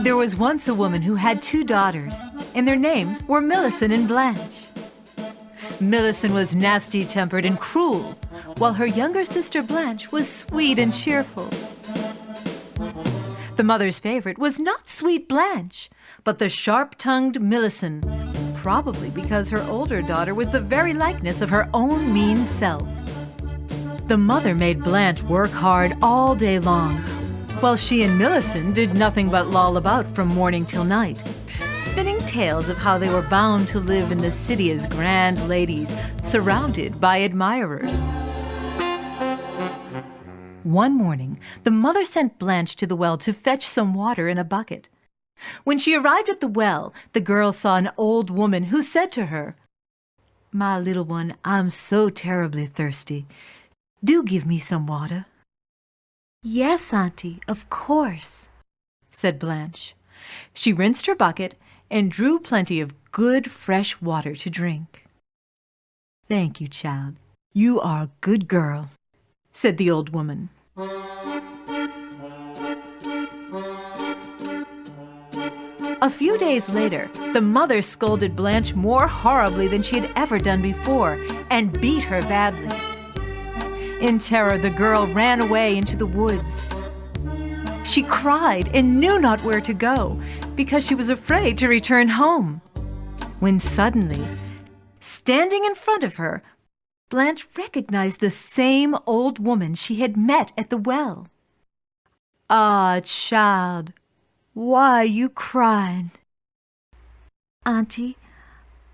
There was once a woman who had 2 daughters, and their names were Millicent and Blanche. Millicent was nasty-tempered and cruel, while her younger sister Blanche was sweet and cheerful. The mother's favorite was not sweet Blanche, but the sharp-tongued Millicent, probably because her older daughter was the very likeness of her own mean self. The mother made Blanche work hard all day long, while she and Millicent did nothing but loll about from morning till night, spinning tales of how they were bound to live in the city as grand ladies, surrounded by admirers. One morning, the mother sent Blanche to the well to fetch some water in a bucket. When she arrived at the well, the girl saw an old woman who said to her, "My little one, I'm so terribly thirsty. Do give me some water." "Yes, Auntie, of course," said Blanche. She rinsed her bucket and drew plenty of good, fresh water to drink. "Thank you, child. You are a good girl," said the old woman. A few days later, the mother scolded Blanche more horribly than she had ever done before and beat her badly. In terror, the girl ran away into the woods. She cried and knew not where to go because she was afraid to return home. When suddenly, standing in front of her, Blanche recognized the same old woman she had met at the well. "Ah, child, why are you crying?" "Auntie,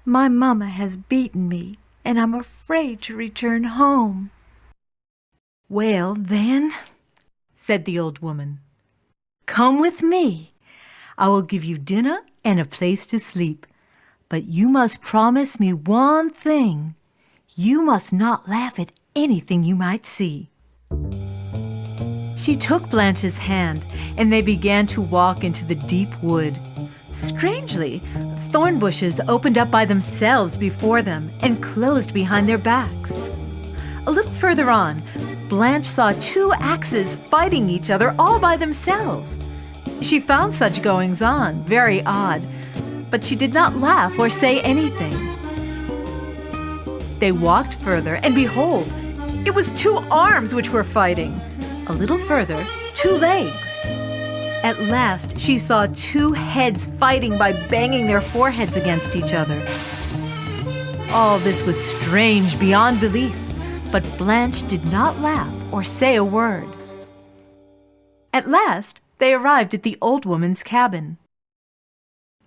my mama has beaten me, and I'm afraid to return home." "Well, then," said the old woman, "come with me. I will give you dinner and a place to sleep. But you must promise me one thing. You must not laugh at anything you might see." She took Blanche's hand, and they began to walk into the deep wood. Strangely, thorn bushes opened up by themselves before them and closed behind their backs. A little further on, Blanche saw 2 axes fighting each other all by themselves. She found such goings-on very odd, but she did not laugh or say anything. They walked further, and behold, it was 2 arms which were fighting. A little further, 2 legs. At last, she saw 2 heads fighting by banging their foreheads against each other. All this was strange beyond belief, but Blanche did not laugh or say a word. At last, they arrived at the old woman's cabin.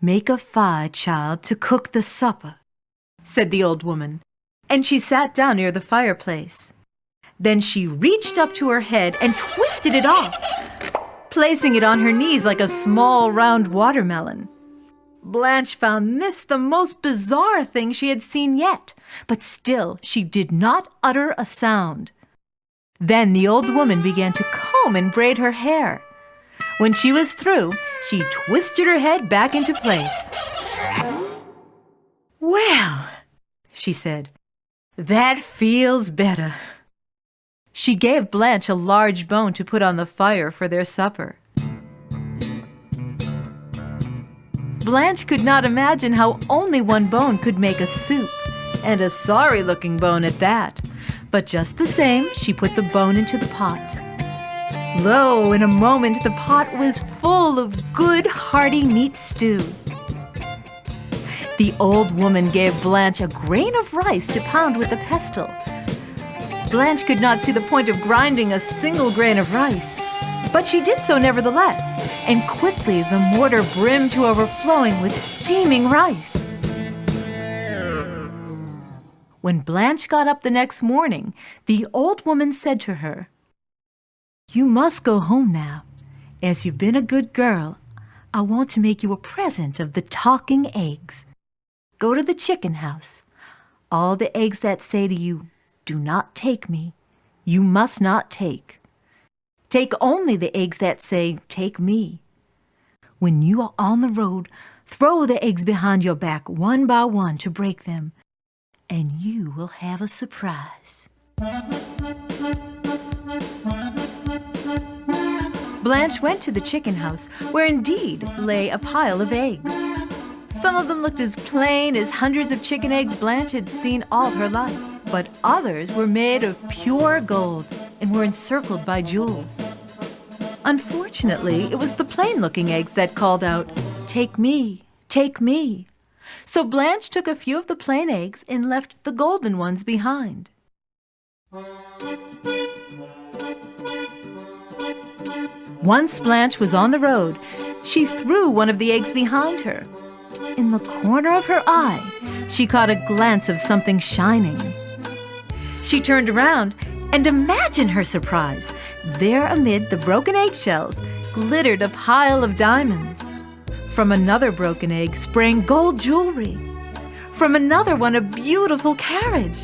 "Make a fire, child, to cook the supper," said the old woman, and she sat down near the fireplace. Then she reached up to her head and twisted it off, placing it on her knees like a small round watermelon. Blanche found this the most bizarre thing she had seen yet, but still she did not utter a sound. Then the old woman began to comb and braid her hair. When she was through, she twisted her head back into place. "Well," she said, "that feels better." She gave Blanche a large bone to put on the fire for their supper. Blanche could not imagine how only one bone could make a soup, and a sorry-looking bone at that. But just the same, she put the bone into the pot. Lo, in a moment, the pot was full of good, hearty meat stew. The old woman gave Blanche a grain of rice to pound with a pestle. Blanche could not see the point of grinding a single grain of rice, but she did so nevertheless, and quickly the mortar brimmed to overflowing with steaming rice. When Blanche got up the next morning, the old woman said to her, "You must go home now. As you've been a good girl, I want to make you a present of the talking eggs. Go to the chicken house. All the eggs that say to you, 'Do not take me,' you must not take. Take only the eggs that say, 'Take me.' When you are on the road, throw the eggs behind your back one by one to break them, and you will have a surprise." Blanche went to the chicken house, where indeed lay a pile of eggs. Some of them looked as plain as hundreds of chicken eggs Blanche had seen all her life, but others were made of pure gold and were encircled by jewels. Unfortunately, it was the plain-looking eggs that called out, "Take me, take me." So Blanche took a few of the plain eggs and left the golden ones behind. Once Blanche was on the road, she threw one of the eggs behind her. In the corner of her eye, she caught a glance of something shining. She turned around, and imagine her surprise. There amid the broken eggshells glittered a pile of diamonds. From another broken egg sprang gold jewelry. From another one, a beautiful carriage.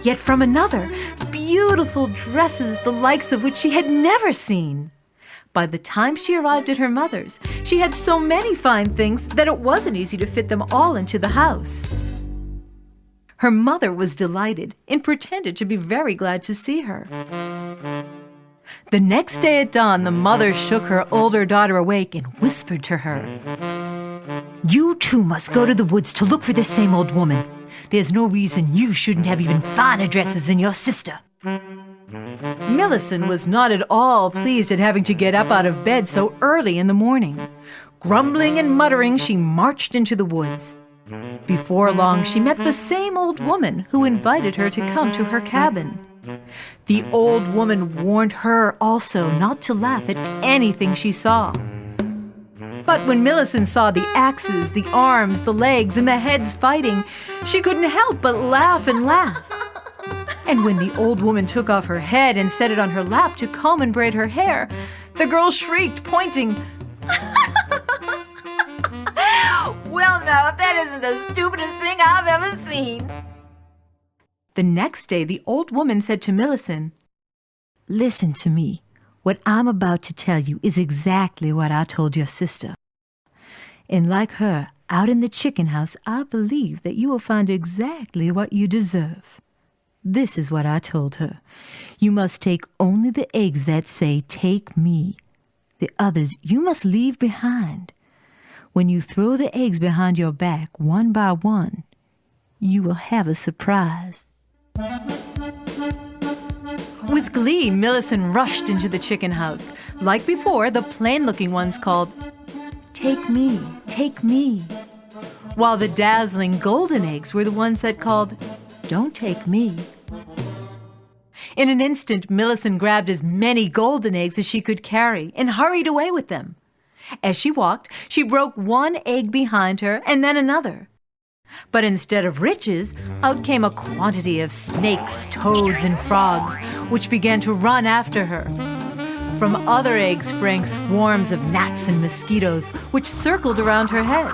Yet from another, beautiful dresses the likes of which she had never seen. By the time she arrived at her mother's, she had so many fine things that it wasn't easy to fit them all into the house. Her mother was delighted and pretended to be very glad to see her. The next day at dawn, the mother shook her older daughter awake and whispered to her, "You too must go to the woods to look for this same old woman. There's no reason you shouldn't have even finer dresses than your sister." Millicent was not at all pleased at having to get up out of bed so early in the morning. Grumbling and muttering, she marched into the woods. Before long, she met the same old woman who invited her to come to her cabin. The old woman warned her also not to laugh at anything she saw. But when Millicent saw the axes, the arms, the legs, and the heads fighting, she couldn't help but laugh and laugh. And when the old woman took off her head and set it on her lap to comb and braid her hair, the girl shrieked, pointing, "Well, now, that isn't the stupidest thing I've ever seen." The next day, the old woman said to Millicent, "Listen to me. What I'm about to tell you is exactly what I told your sister. And like her, out in the chicken house, I believe that you will find exactly what you deserve. This is what I told her. You must take only the eggs that say, 'Take me.' The others you must leave behind. When you throw the eggs behind your back, one by one, you will have a surprise." With glee, Millicent rushed into the chicken house. Like before, the plain-looking ones called, "Take me, take me," while the dazzling golden eggs were the ones that called, "Don't take me." In an instant, Millicent grabbed as many golden eggs as she could carry and hurried away with them. As she walked, she broke one egg behind her and then another. But instead of riches, out came a quantity of snakes, toads, and frogs, which began to run after her. From other eggs sprang swarms of gnats and mosquitoes, which circled around her head.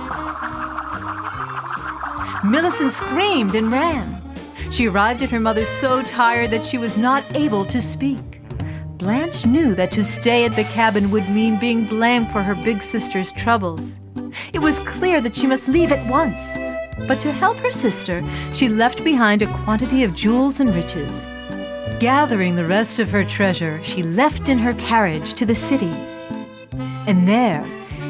Millicent screamed and ran. She arrived at her mother so tired that she was not able to speak. Blanche knew that to stay at the cabin would mean being blamed for her big sister's troubles. It was clear that she must leave at once. But to help her sister, she left behind a quantity of jewels and riches. Gathering the rest of her treasure, she left in her carriage to the city. And there,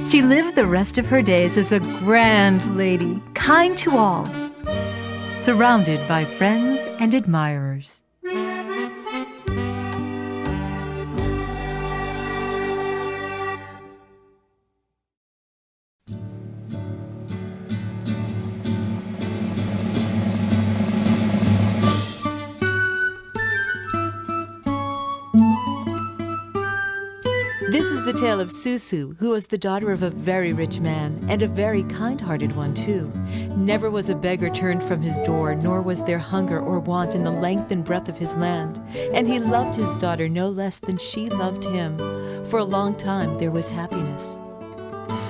she lived the rest of her days as a grand lady, kind to all, surrounded by friends and admirers. This is the tale of Susu, who was the daughter of a very rich man, and a very kind-hearted one, too. Never was a beggar turned from his door, nor was there hunger or want in the length and breadth of his land. And he loved his daughter no less than she loved him. For a long time there was happiness.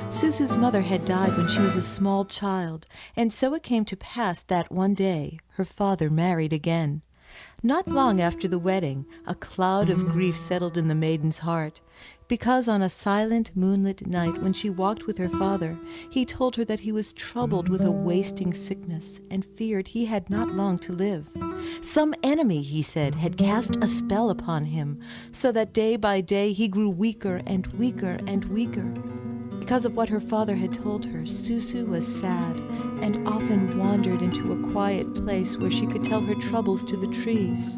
Susu's mother had died when she was a small child, and so it came to pass that one day her father married again. Not long after the wedding, a cloud of grief settled in the maiden's heart. because on a silent moonlit night when she walked with her father, he told her that he was troubled with a wasting sickness and feared he had not long to live. Some enemy, he said, had cast a spell upon him, so that day by day he grew weaker and weaker and weaker. Because of what her father had told her, Susu was sad and often wandered into a quiet place where she could tell her troubles to the trees.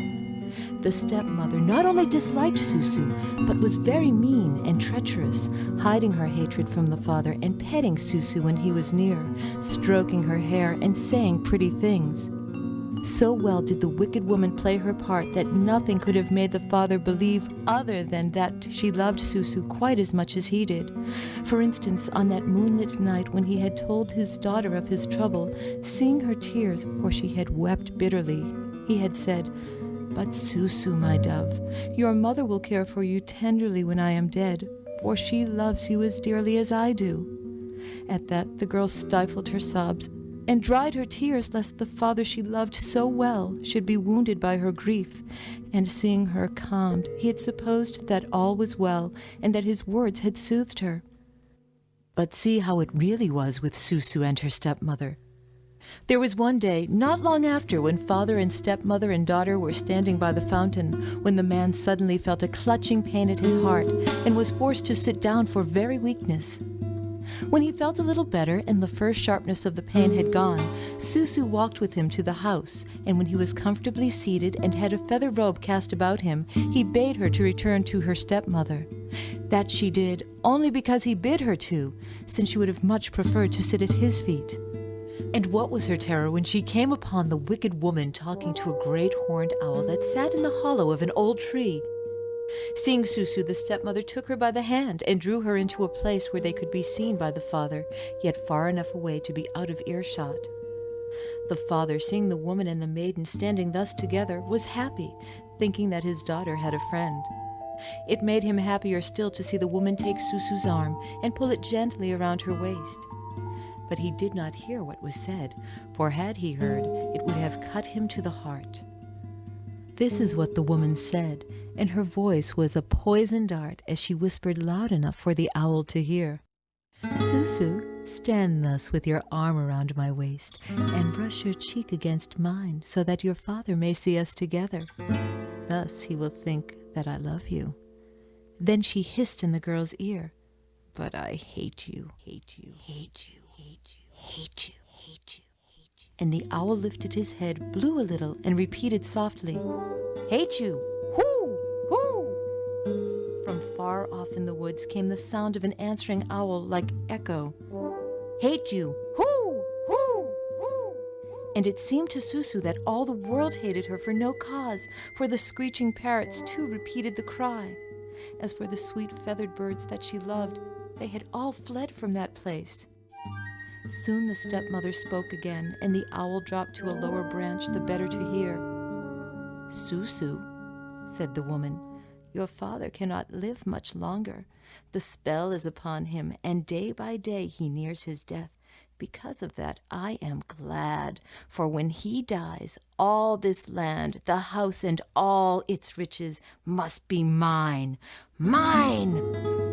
The stepmother not only disliked Susu, but was very mean and treacherous, hiding her hatred from the father and petting Susu when he was near, stroking her hair and saying pretty things. So well did the wicked woman play her part that nothing could have made the father believe other than that she loved Susu quite as much as he did. For instance, on that moonlit night when he had told his daughter of his trouble, seeing her tears, for she had wept bitterly, he had said, "But Susu, my dove, your mother will care for you tenderly when I am dead, for she loves you as dearly as I do." At that, the girl stifled her sobs and dried her tears lest the father she loved so well should be wounded by her grief. And seeing her calmed, he had supposed that all was well and that his words had soothed her. But see how it really was with Susu and her stepmother. There was one day, not long after, when father and stepmother and daughter were standing by the fountain, when the man suddenly felt a clutching pain at his heart and was forced to sit down for very weakness. When he felt a little better and the first sharpness of the pain had gone, Susu walked with him to the house, and when he was comfortably seated and had a feather robe cast about him, he bade her to return to her stepmother. That she did, only because he bid her to, since she would have much preferred to sit at his feet. And what was her terror when she came upon the wicked woman talking to a great horned owl that sat in the hollow of an old tree. Seeing Susu, the stepmother took her by the hand and drew her into a place where they could be seen by the father, yet far enough away to be out of earshot. The father, seeing the woman and the maiden standing thus together, was happy, thinking that his daughter had a friend. It made him happier still to see the woman take Susu's arm and pull it gently around her waist. But he did not hear what was said, for had he heard, it would have cut him to the heart. This is what the woman said, and her voice was a poisoned dart as she whispered loud enough for the owl to hear. "Susu, stand thus with your arm around my waist, and brush your cheek against mine, so that your father may see us together. Thus he will think that I love you." Then she hissed in the girl's ear, "But I hate you, hate you, hate you, hate you, hate you, hate you, hate you." And the owl lifted his head, blew a little, and repeated softly, "Hate you, hoo, hoo." From far off in the woods came the sound of an answering owl like echo, "Hate you, hoo, hoo, hoo." And it seemed to Susu that all the world hated her for no cause, for the screeching parrots too repeated the cry. As for the sweet feathered birds that she loved, they had all fled from that place. Soon the stepmother spoke again, and the owl dropped to a lower branch the better to hear. "Susu," said the woman, "your father cannot live much longer. The spell is upon him, and day by day he nears his death. Because of that, I am glad, for when he dies, all this land, the house, and all its riches must be mine. Mine!"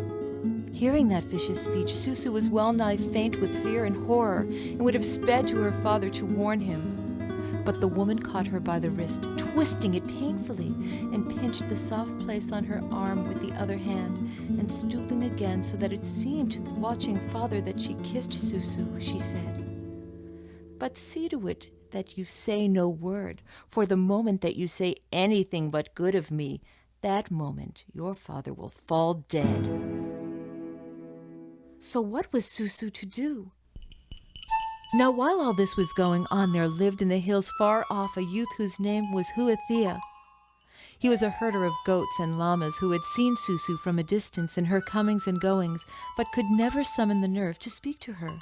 Hearing that vicious speech, Susu was well nigh faint with fear and horror, and would have sped to her father to warn him. But the woman caught her by the wrist, twisting it painfully, and pinched the soft place on her arm with the other hand, and stooping again so that it seemed to the watching father that she kissed Susu, she said, "But see to it that you say no word, for the moment that you say anything but good of me, that moment your father will fall dead." So what was Susu to do? Now while all this was going on, there lived in the hills far off a youth whose name was Huathia. He was a herder of goats and llamas who had seen Susu from a distance in her comings and goings, but could never summon the nerve to speak to her.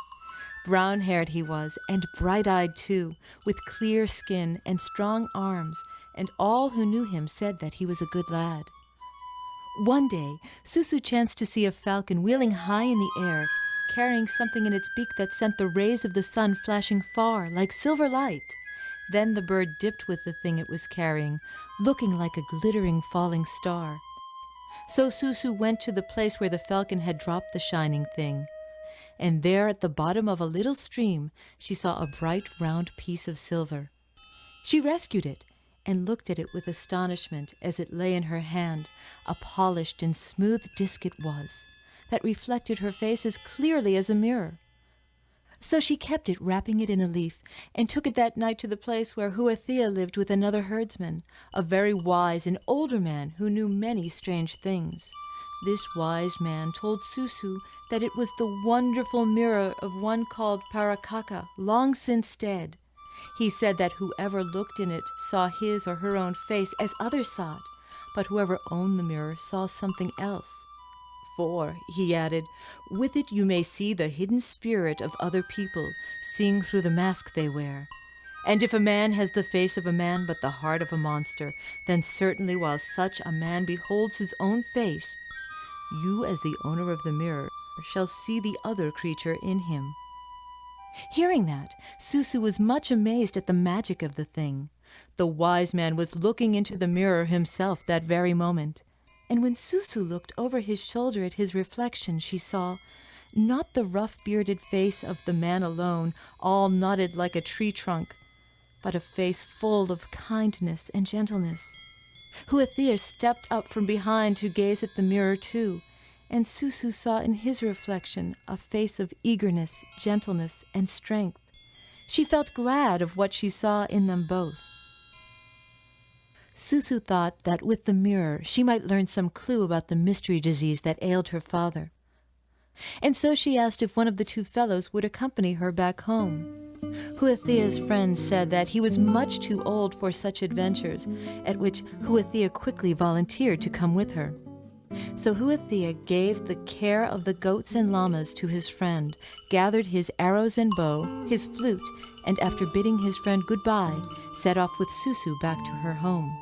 Brown-haired he was, and bright-eyed too, with clear skin and strong arms, and all who knew him said that he was a good lad. One day, Susu chanced to see a falcon wheeling high in the air, carrying something in its beak that sent the rays of the sun flashing far like silver light. Then the bird dipped with the thing it was carrying, looking like a glittering falling star. So Susu went to the place where the falcon had dropped the shining thing. And there at the bottom of a little stream she saw a bright round piece of silver. She rescued it and looked at it with astonishment as it lay in her hand. A polished and smooth disk it was, that reflected her face as clearly as a mirror. So she kept it, wrapping it in a leaf, and took it that night to the place where Huathia lived with another herdsman, a very wise and older man who knew many strange things. This wise man told Susu that it was the wonderful mirror of one called Parakaka, long since dead. He said that whoever looked in it saw his or her own face as others saw it, but whoever owned the mirror saw something else. For, he added, with it you may see the hidden spirit of other people, seeing through the mask they wear. And if a man has the face of a man but the heart of a monster, then certainly while such a man beholds his own face, you as the owner of the mirror shall see the other creature in him. Hearing that, Susu was much amazed at the magic of the thing. The wise man was looking into the mirror himself that very moment. And when Susu looked over his shoulder at his reflection, she saw, not the rough-bearded face of the man alone, all knotted like a tree trunk, but a face full of kindness and gentleness. Huathia stepped up from behind to gaze at the mirror too, and Susu saw in his reflection a face of eagerness, gentleness, and strength. She felt glad of what she saw in them both. Susu thought that with the mirror she might learn some clue about the mystery disease that ailed her father. And so she asked if one of the two fellows would accompany her back home. Huathia's friend said that he was much too old for such adventures, at which Huathia quickly volunteered to come with her. So Huathia gave the care of the goats and llamas to his friend, gathered his arrows and bow, his flute, and after bidding his friend goodbye, set off with Susu back to her home.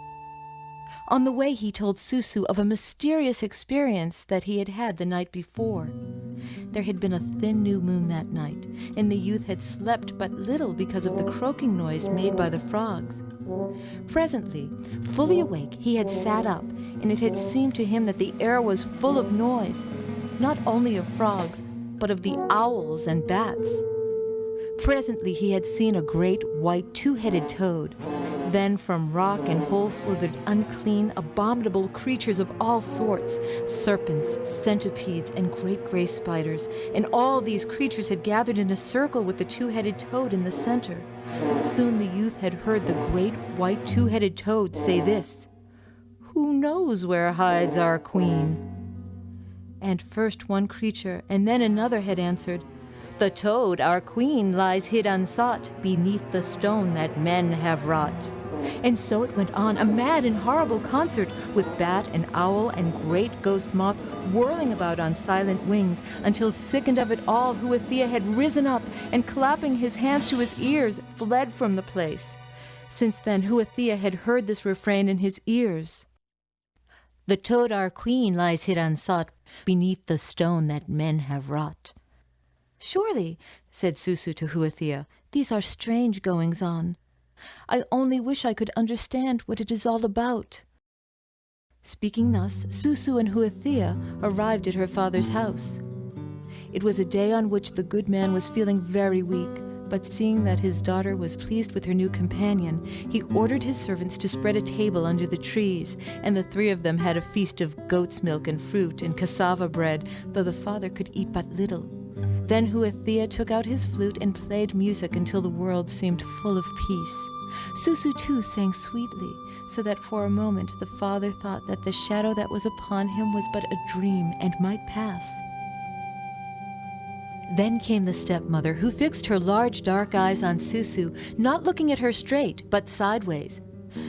On the way he told Susu of a mysterious experience that he had had the night before. There had been a thin new moon that night, and the youth had slept but little because of the croaking noise made by the frogs. Presently, fully awake, he had sat up, and it had seemed to him that the air was full of noise, not only of frogs, but of the owls and bats. Presently he had seen a great white two-headed toad. Then from rock and hole slithered unclean, abominable creatures of all sorts, serpents, centipedes, and great gray spiders, and all these creatures had gathered in a circle with the two-headed toad in the center. Soon the youth had heard the great white two-headed toad say this, "Who knows where hides our queen?" And first one creature and then another had answered, "The toad, our queen, lies hid unsought beneath the stone that men have wrought." And so it went on, a mad and horrible concert, with bat and owl and great ghost moth whirling about on silent wings, until, sickened of it all, Huathia had risen up and, clapping his hands to his ears, fled from the place. Since then Huathia had heard this refrain in his ears, "The toad, our queen, lies hid unsought beneath the stone that men have wrought." "Surely," said Susu to Huathia, "these are strange goings-on. I only wish I could understand what it is all about." Speaking thus, Susu and Huathia arrived at her father's house. It was a day on which the good man was feeling very weak, but seeing that his daughter was pleased with her new companion, he ordered his servants to spread a table under the trees, and the three of them had a feast of goat's milk and fruit and cassava bread, though the father could eat but little. Then Huathia took out his flute and played music until the world seemed full of peace. Susu too sang sweetly, so that for a moment the father thought that the shadow that was upon him was but a dream and might pass. Then came the stepmother, who fixed her large dark eyes on Susu, not looking at her straight, but sideways.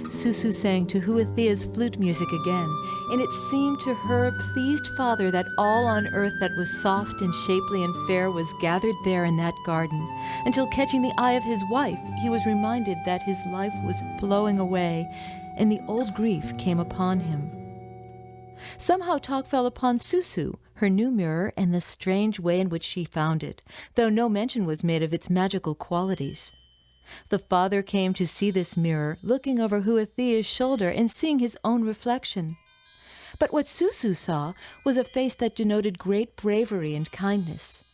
Susu sang to Huathia's flute music again, and it seemed to her pleased father that all on earth that was soft and shapely and fair was gathered there in that garden, until catching the eye of his wife, he was reminded that his life was flowing away, and the old grief came upon him. Somehow talk fell upon Susu, her new mirror, and the strange way in which she found it, though no mention was made of its magical qualities. The father came to see this mirror, looking over Huathia's shoulder and seeing his own reflection. But what Susu saw was a face that denoted great bravery and kindness.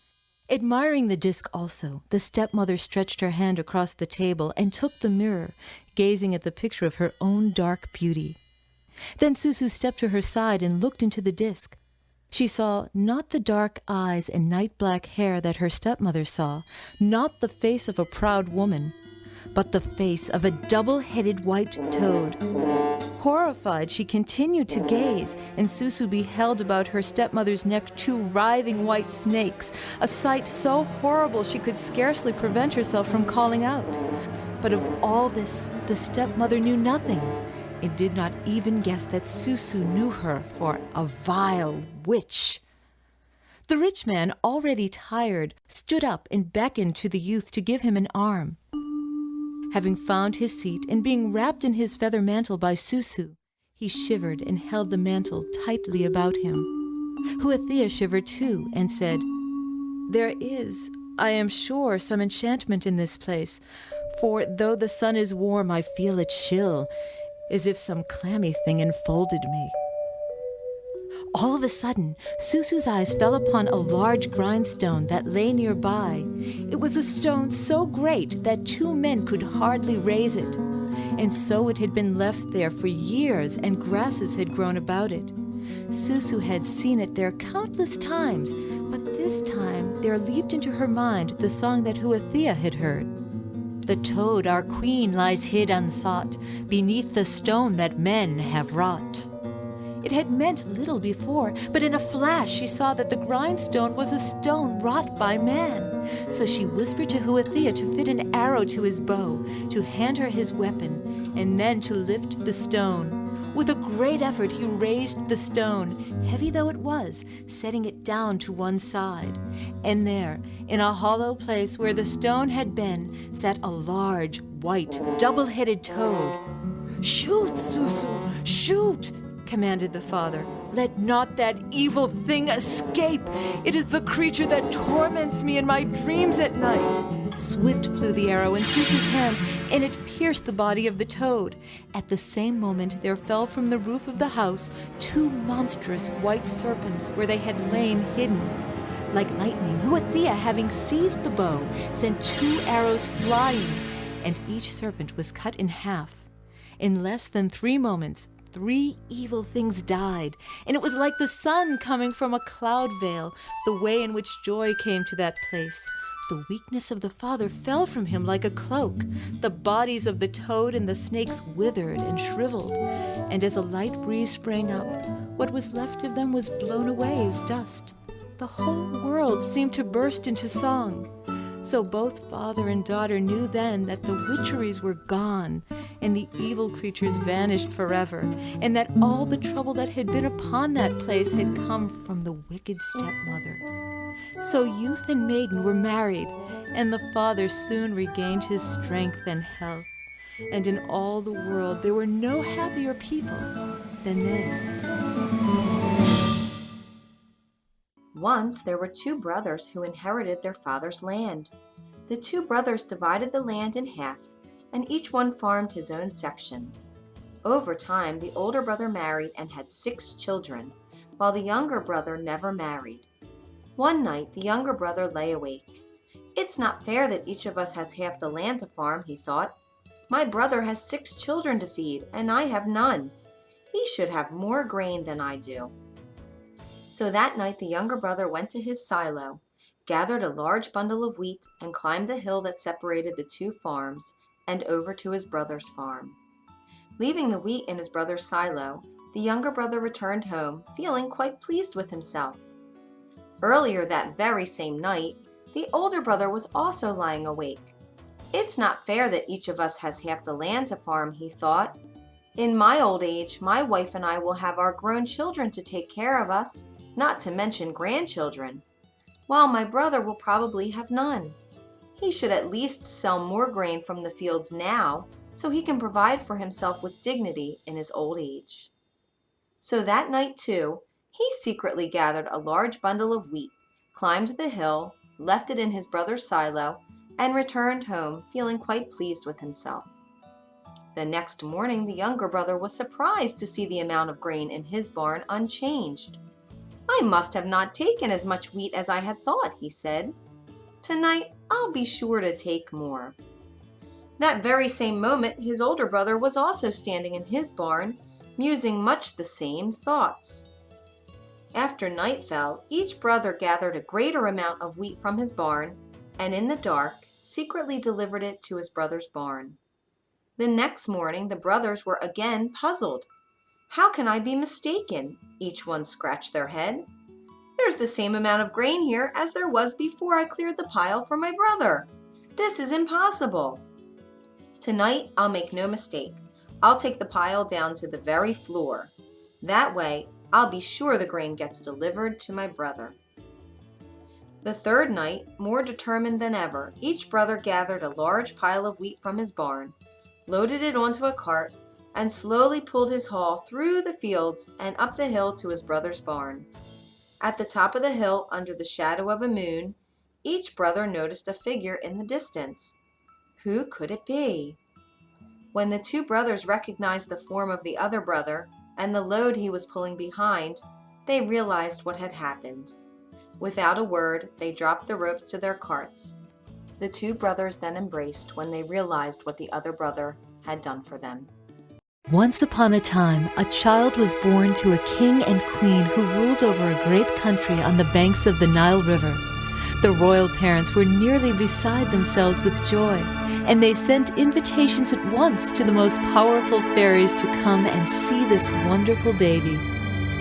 Admiring the disc also, the stepmother stretched her hand across the table and took the mirror, gazing at the picture of her own dark beauty. Then Susu stepped to her side and looked into the disc. She saw not the dark eyes and night-black hair that her stepmother saw, not the face of a proud woman, but the face of a double-headed white toad. Horrified, she continued to gaze, and Susu beheld about her stepmother's neck 2 writhing white snakes, a sight so horrible she could scarcely prevent herself from calling out. But of all this, the stepmother knew nothing, and did not even guess that Susu knew her for a vile witch. The rich man, already tired, stood up and beckoned to the youth to give him an arm. Having found his seat and being wrapped in his feather mantle by Susu, he shivered and held the mantle tightly about him. Huathia shivered too and said, "There is, I am sure, some enchantment in this place, for though the sun is warm, I feel a chill, as if some clammy thing enfolded me." All of a sudden, Susu's eyes fell upon a large grindstone that lay nearby. It was a stone so great that 2 men could hardly raise it. And so it had been left there for years, and grasses had grown about it. Susu had seen it there countless times, but this time there leaped into her mind the song that Huathia had heard. "The toad, our queen, lies hid unsought, beneath the stone that men have wrought." It had meant little before, but in a flash she saw that the grindstone was a stone wrought by man. So she whispered to Huathia to fit an arrow to his bow, to hand her his weapon, and then to lift the stone. With a great effort he raised the stone, heavy though it was, setting it down to one side. And there, in a hollow place where the stone had been, sat a large, white, double-headed toad. "Shoot, Susu, shoot!" commanded the father. "Let not that evil thing escape. It is the creature that torments me in my dreams at night." Swift flew the arrow in Susu's hand, and it pierced the body of the toad. At the same moment there fell from the roof of the house 2 monstrous white serpents where they had lain hidden. Like lightning, Huathia, having seized the bow, sent 2 arrows flying, and each serpent was cut in half. In less than 3 moments, 3 evil things died, and it was like the sun coming from a cloud veil, the way in which joy came to that place. The weakness of the father fell from him like a cloak. The bodies of the toad and the snakes withered and shriveled, and as a light breeze sprang up, what was left of them was blown away as dust. The whole world seemed to burst into song. So both father and daughter knew then that the witcheries were gone, and the evil creatures vanished forever, and that all the trouble that had been upon that place had come from the wicked stepmother. So youth and maiden were married, and the father soon regained his strength and health, and in all the world there were no happier people than they. Once there were 2 brothers who inherited their father's land. The 2 brothers divided the land in half, and each one farmed his own section. Over time, the older brother married and had 6 children, while the younger brother never married. One night, the younger brother lay awake. "It's not fair that each of us has half the land to farm," he thought. "My brother has 6 children to feed, and I have none. He should have more grain than I do." So that night the younger brother went to his silo, gathered a large bundle of wheat, and climbed the hill that separated the 2 farms, and over to his brother's farm. Leaving the wheat in his brother's silo, the younger brother returned home, feeling quite pleased with himself. Earlier that very same night, the older brother was also lying awake. "It's not fair that each of us has half the land to farm," he thought. "In my old age, my wife and I will have our grown children to take care of us, not to mention grandchildren, while my brother will probably have none. He should at least sell more grain from the fields now, so he can provide for himself with dignity in his old age." So that night, too, he secretly gathered a large bundle of wheat, climbed the hill, left it in his brother's silo, and returned home feeling quite pleased with himself. The next morning, the younger brother was surprised to see the amount of grain in his barn unchanged. "I must have not taken as much wheat as I had thought," he said. "Tonight, I'll be sure to take more." That very same moment, his older brother was also standing in his barn, musing much the same thoughts. After night fell, each brother gathered a greater amount of wheat from his barn, and in the dark, secretly delivered it to his brother's barn. The next morning, the brothers were again puzzled. "How can I be mistaken?" each one scratched their head. "There's the same amount of grain here as there was before I cleared the pile for my brother. This is impossible. Tonight, I'll make no mistake. I'll take the pile down to the very floor. That way, I'll be sure the grain gets delivered to my brother." The third night, more determined than ever, each brother gathered a large pile of wheat from his barn, loaded it onto a cart, and slowly pulled his haul through the fields and up the hill to his brother's barn. At the top of the hill, under the shadow of a moon, each brother noticed a figure in the distance. Who could it be? When the two brothers recognized the form of the other brother and the load he was pulling behind, they realized what had happened. Without a word, they dropped the ropes to their carts. The two brothers then embraced when they realized what the other brother had done for them. Once upon a time, a child was born to a king and queen who ruled over a great country on the banks of the Nile River. The royal parents were nearly beside themselves with joy, and they sent invitations at once to the most powerful fairies to come and see this wonderful baby.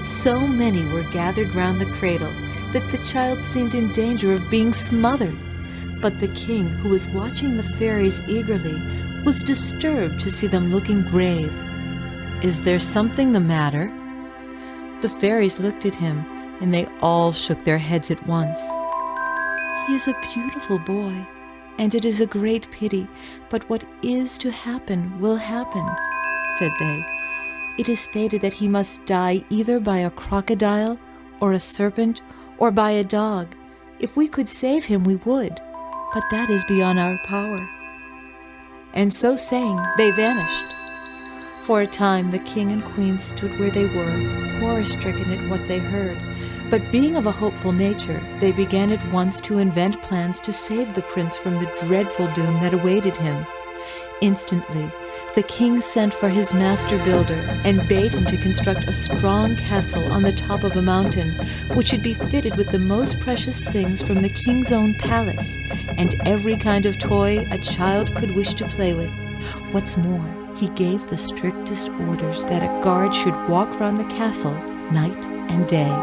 So many were gathered round the cradle that the child seemed in danger of being smothered. But the king, who was watching the fairies eagerly, was disturbed to see them looking grave. "Is there something the matter?" The fairies looked at him, and they all shook their heads at once. "He is a beautiful boy, and it is a great pity, but what is to happen will happen," said they. "It is fated that he must die either by a crocodile, or a serpent, or by a dog. If we could save him, we would, but that is beyond our power." And so saying, they vanished. For a time, the king and queen stood where they were, horror-stricken at what they heard. But being of a hopeful nature, they began at once to invent plans to save the prince from the dreadful doom that awaited him. Instantly, the king sent for his master builder and bade him to construct a strong castle on the top of a mountain, which should be fitted with the most precious things from the king's own palace, and every kind of toy a child could wish to play with. What's more, he gave the strictest orders that a guard should walk round the castle night and day.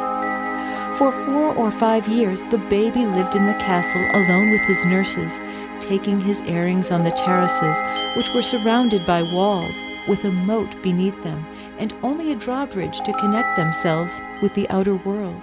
For 4 or 5 years, the baby lived in the castle alone with his nurses, taking his airings on the terraces, which were surrounded by walls, with a moat beneath them, and only a drawbridge to connect themselves with the outer world.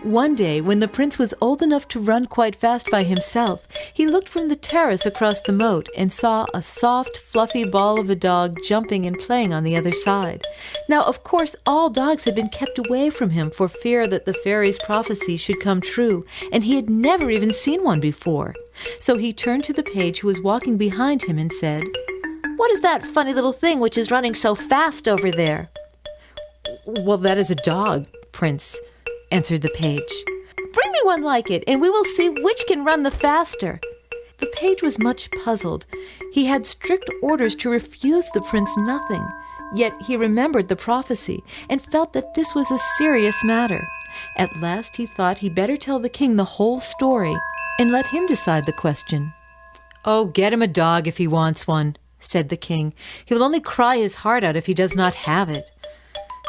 One day, when the prince was old enough to run quite fast by himself, he looked from the terrace across the moat and saw a soft, fluffy ball of a dog jumping and playing on the other side. Now, of course, all dogs had been kept away from him for fear that the fairy's prophecy should come true, and he had never even seen one before. So he turned to the page who was walking behind him and said, "What is that funny little thing which is running so fast over there?" "Well, that is a dog, Prince," answered the page. "Bring me one like it, and we will see which can run the faster." The page was much puzzled. He had strict orders to refuse the prince nothing, yet he remembered the prophecy and felt that this was a serious matter. At last he thought he'd better tell the king the whole story and let him decide the question. "Oh, get him a dog if he wants one," said the king. "He will only cry his heart out if he does not have it."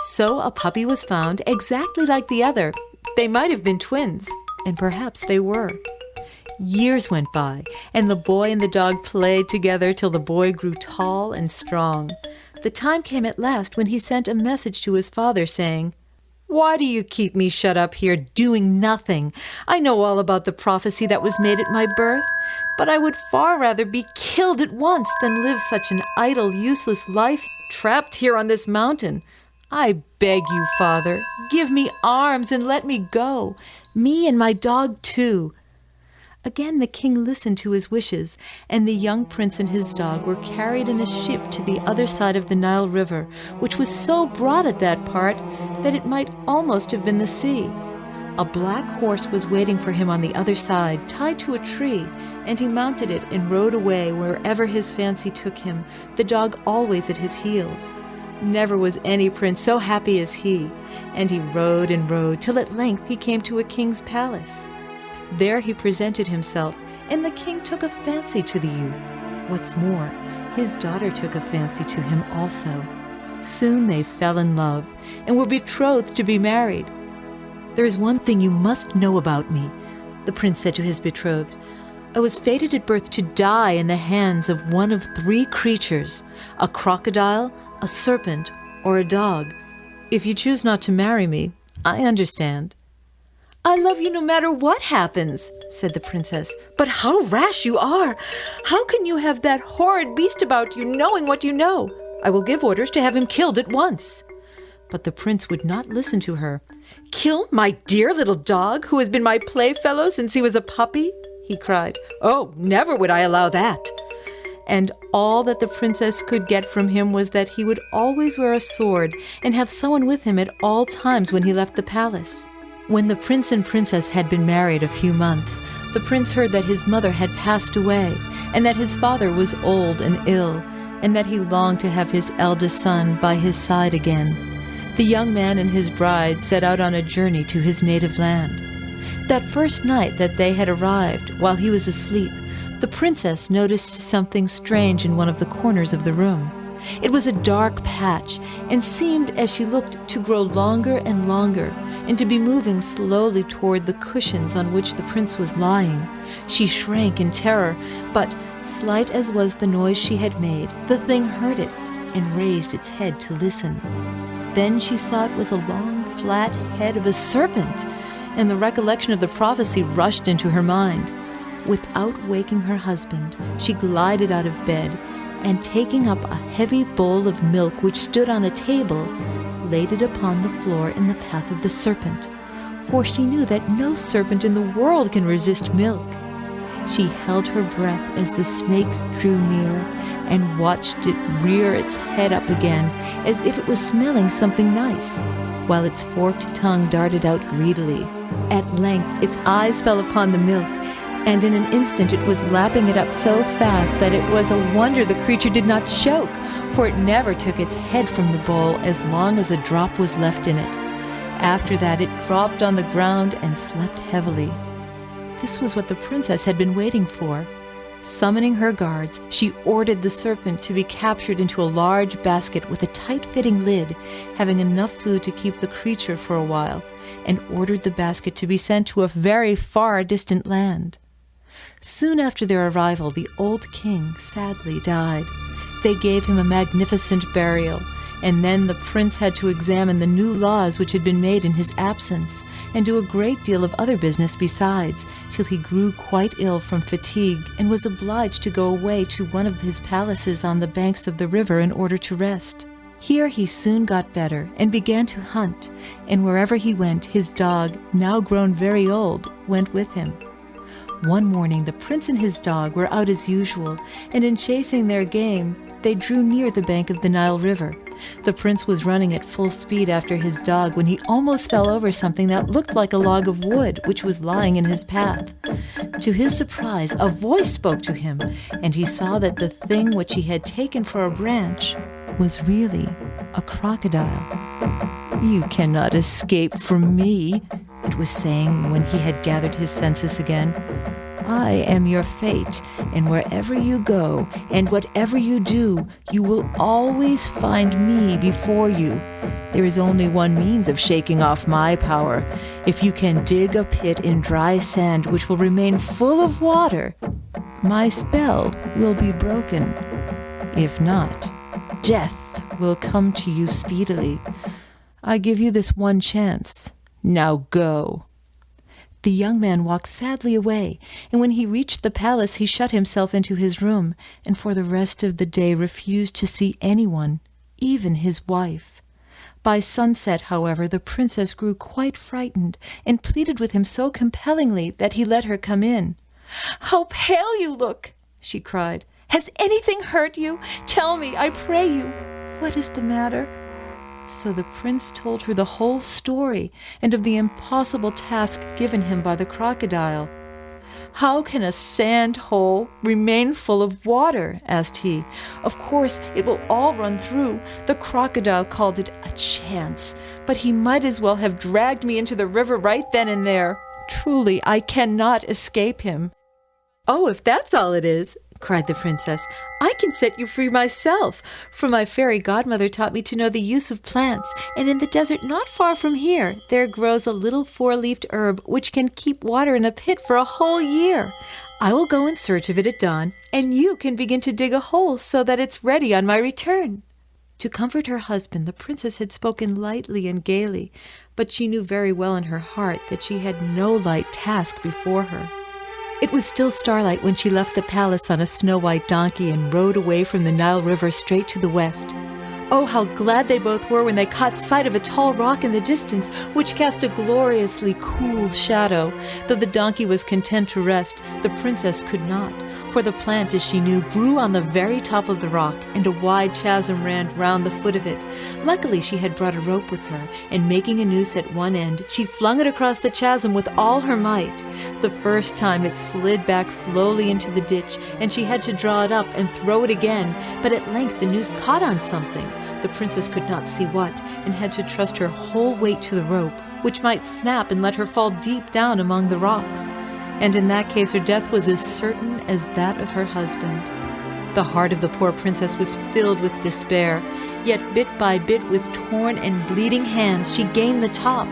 So a puppy was found exactly like the other. They might have been twins, and perhaps they were. Years went by, and the boy and the dog played together till the boy grew tall and strong. The time came at last when he sent a message to his father saying, "Why do you keep me shut up here doing nothing? I know all about the prophecy that was made at my birth, but I would far rather be killed at once than live such an idle, useless life trapped here on this mountain. I beg you, father, give me arms and let me go, me and my dog too." Again the king listened to his wishes, and the young prince and his dog were carried in a ship to the other side of the Nile River, which was so broad at that part that it might almost have been the sea. A black horse was waiting for him on the other side, tied to a tree, and he mounted it and rode away wherever his fancy took him, the dog always at his heels. Never was any prince so happy as he, and he rode and rode till at length he came to a king's palace. There he presented himself, and the king took a fancy to the youth. What's more, his daughter took a fancy to him also. Soon they fell in love, and were betrothed to be married. "There is one thing you must know about me," the prince said to his betrothed. "I was fated at birth to die in the hands of one of 3 creatures, a crocodile, a serpent, or a dog. If you choose not to marry me, I understand." "I love you no matter what happens," said the princess. "But how rash you are! How can you have that horrid beast about you, knowing what you know? I will give orders to have him killed at once." But the prince would not listen to her. "Kill my dear little dog, who has been my playfellow since he was a puppy?" he cried. "Oh, never would I allow that." And all that the princess could get from him was that he would always wear a sword and have someone with him at all times when he left the palace. When the prince and princess had been married a few months, the prince heard that his mother had passed away, and that his father was old and ill, and that he longed to have his eldest son by his side again. The young man and his bride set out on a journey to his native land. That first night that they had arrived, while he was asleep, the princess noticed something strange in one of the corners of the room. It was a dark patch, and seemed, as she looked, to grow longer and longer, and to be moving slowly toward the cushions on which the prince was lying. She shrank in terror, but, slight as was the noise she had made, the thing heard it, and raised its head to listen. Then she saw it was a long, flat head of a serpent, and the recollection of the prophecy rushed into her mind. Without waking her husband, she glided out of bed, and taking up a heavy bowl of milk which stood on a table, laid it upon the floor in the path of the serpent, for she knew that no serpent in the world can resist milk. She held her breath as the snake drew near, and watched it rear its head up again, as if it was smelling something nice, while its forked tongue darted out greedily. At length its eyes fell upon the milk, and in an instant it was lapping it up so fast that it was a wonder the creature did not choke, for it never took its head from the bowl as long as a drop was left in it. After that it dropped on the ground and slept heavily. This was what the princess had been waiting for. Summoning her guards, she ordered the serpent to be captured into a large basket with a tight-fitting lid, having enough food to keep the creature for a while, and ordered the basket to be sent to a very far distant land. Soon after their arrival, the old king sadly died. They gave him a magnificent burial, and then the prince had to examine the new laws which had been made in his absence, and do a great deal of other business besides, till he grew quite ill from fatigue, and was obliged to go away to one of his palaces on the banks of the river in order to rest. Here he soon got better, and began to hunt, and wherever he went, his dog, now grown very old, went with him. One morning the prince and his dog were out as usual, and in chasing their game, they drew near the bank of the Nile River. The prince was running at full speed after his dog when he almost fell over something that looked like a log of wood, which was lying in his path. To his surprise, a voice spoke to him, and he saw that the thing which he had taken for a branch was really a crocodile. "You cannot escape from me," it was saying when he had gathered his senses again. "I am your fate, and wherever you go and whatever you do, you will always find me before you. There is only one means of shaking off my power. If you can dig a pit in dry sand which will remain full of water, my spell will be broken. If not, death will come to you speedily. I give you this one chance. Now go." The young man walked sadly away, and when he reached the palace he shut himself into his room, and for the rest of the day refused to see anyone, even his wife. By sunset, however, the princess grew quite frightened, and pleaded with him so compellingly that he let her come in. "How pale you look!" she cried. "Has anything hurt you? Tell me, I pray you, what is the matter?" So the prince told her the whole story and of the impossible task given him by the crocodile. "How can a sand hole remain full of water?" asked he. "Of course, it will all run through. The crocodile called it a chance, but he might as well have dragged me into the river right then and there. Truly, I cannot escape him." "Oh, if that's all it is," cried the princess, "I can set you free myself, for my fairy godmother taught me to know the use of plants, and in the desert not far from here there grows a little four-leaved herb which can keep water in a pit for a whole year. I will go in search of it at dawn, and you can begin to dig a hole so that it's ready on my return." To comfort her husband, the princess had spoken lightly and gaily, but she knew very well in her heart that she had no light task before her. It was still starlight when she left the palace on a snow-white donkey and rode away from the Nile River straight to the west. Oh, how glad they both were when they caught sight of a tall rock in the distance, which cast a gloriously cool shadow. Though the donkey was content to rest, the princess could not, for the plant, as she knew, grew on the very top of the rock, and a wide chasm ran round the foot of it. Luckily, she had brought a rope with her, and making a noose at one end, she flung it across the chasm with all her might. The first time it slid back slowly into the ditch, and she had to draw it up and throw it again, but at length the noose caught on something. The princess could not see what, and had to trust her whole weight to the rope, which might snap and let her fall deep down among the rocks. And in that case her death was as certain as that of her husband. The heart of the poor princess was filled with despair, yet bit by bit with torn and bleeding hands she gained the top.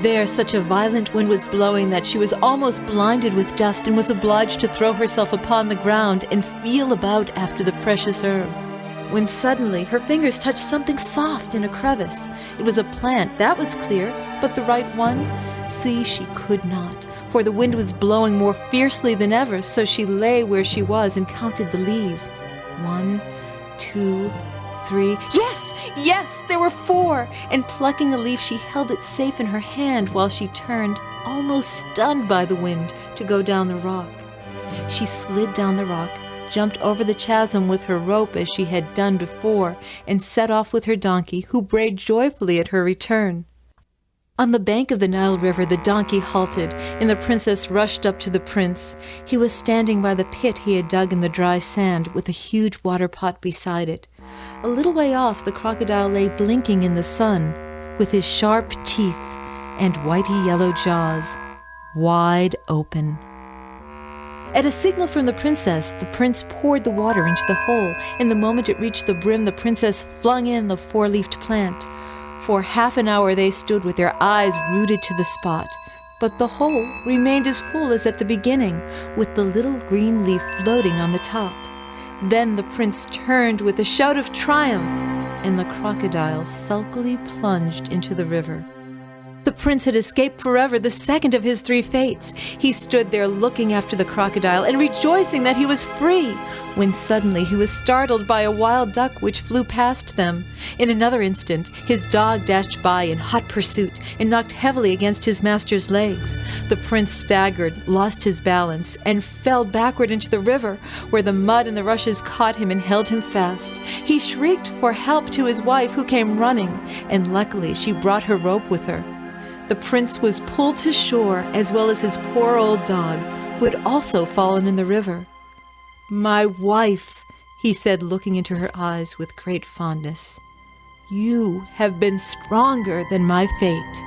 There such a violent wind was blowing that she was almost blinded with dust and was obliged to throw herself upon the ground and feel about after the precious herb, when suddenly her fingers touched something soft in a crevice. It was a plant, that was clear, but the right one? See, she could not, for the wind was blowing more fiercely than ever, so she lay where she was and counted the leaves. 1, 2, 3. Yes, there were 4, and plucking a leaf she held it safe in her hand while she turned, almost stunned by the wind, to go down the rock. She slid down the rock, jumped over the chasm with her rope as she had done before, and set off with her donkey, who brayed joyfully at her return. On the bank of the Nile River the donkey halted, and the princess rushed up to the prince. He was standing by the pit he had dug in the dry sand, with a huge water pot beside it. A little way off the crocodile lay blinking in the sun, with his sharp teeth and whitey-yellow jaws wide open. At a signal from the princess, the prince poured the water into the hole, and the moment it reached the brim, the princess flung in the four-leafed plant. For half an hour they stood with their eyes rooted to the spot, but the hole remained as full as at the beginning, with the little green leaf floating on the top. Then the prince turned with a shout of triumph, and the crocodile sulkily plunged into the river. The prince had escaped forever, the second of his 3 fates. He stood there looking after the crocodile and rejoicing that he was free, when suddenly he was startled by a wild duck which flew past them. In another instant, his dog dashed by in hot pursuit and knocked heavily against his master's legs. The prince staggered, lost his balance, and fell backward into the river, where the mud and the rushes caught him and held him fast. He shrieked for help to his wife, who came running, and luckily she brought her rope with her. The prince was pulled to shore, as well as his poor old dog, who had also fallen in the river. "My wife," he said, looking into her eyes with great fondness, "you have been stronger than my fate."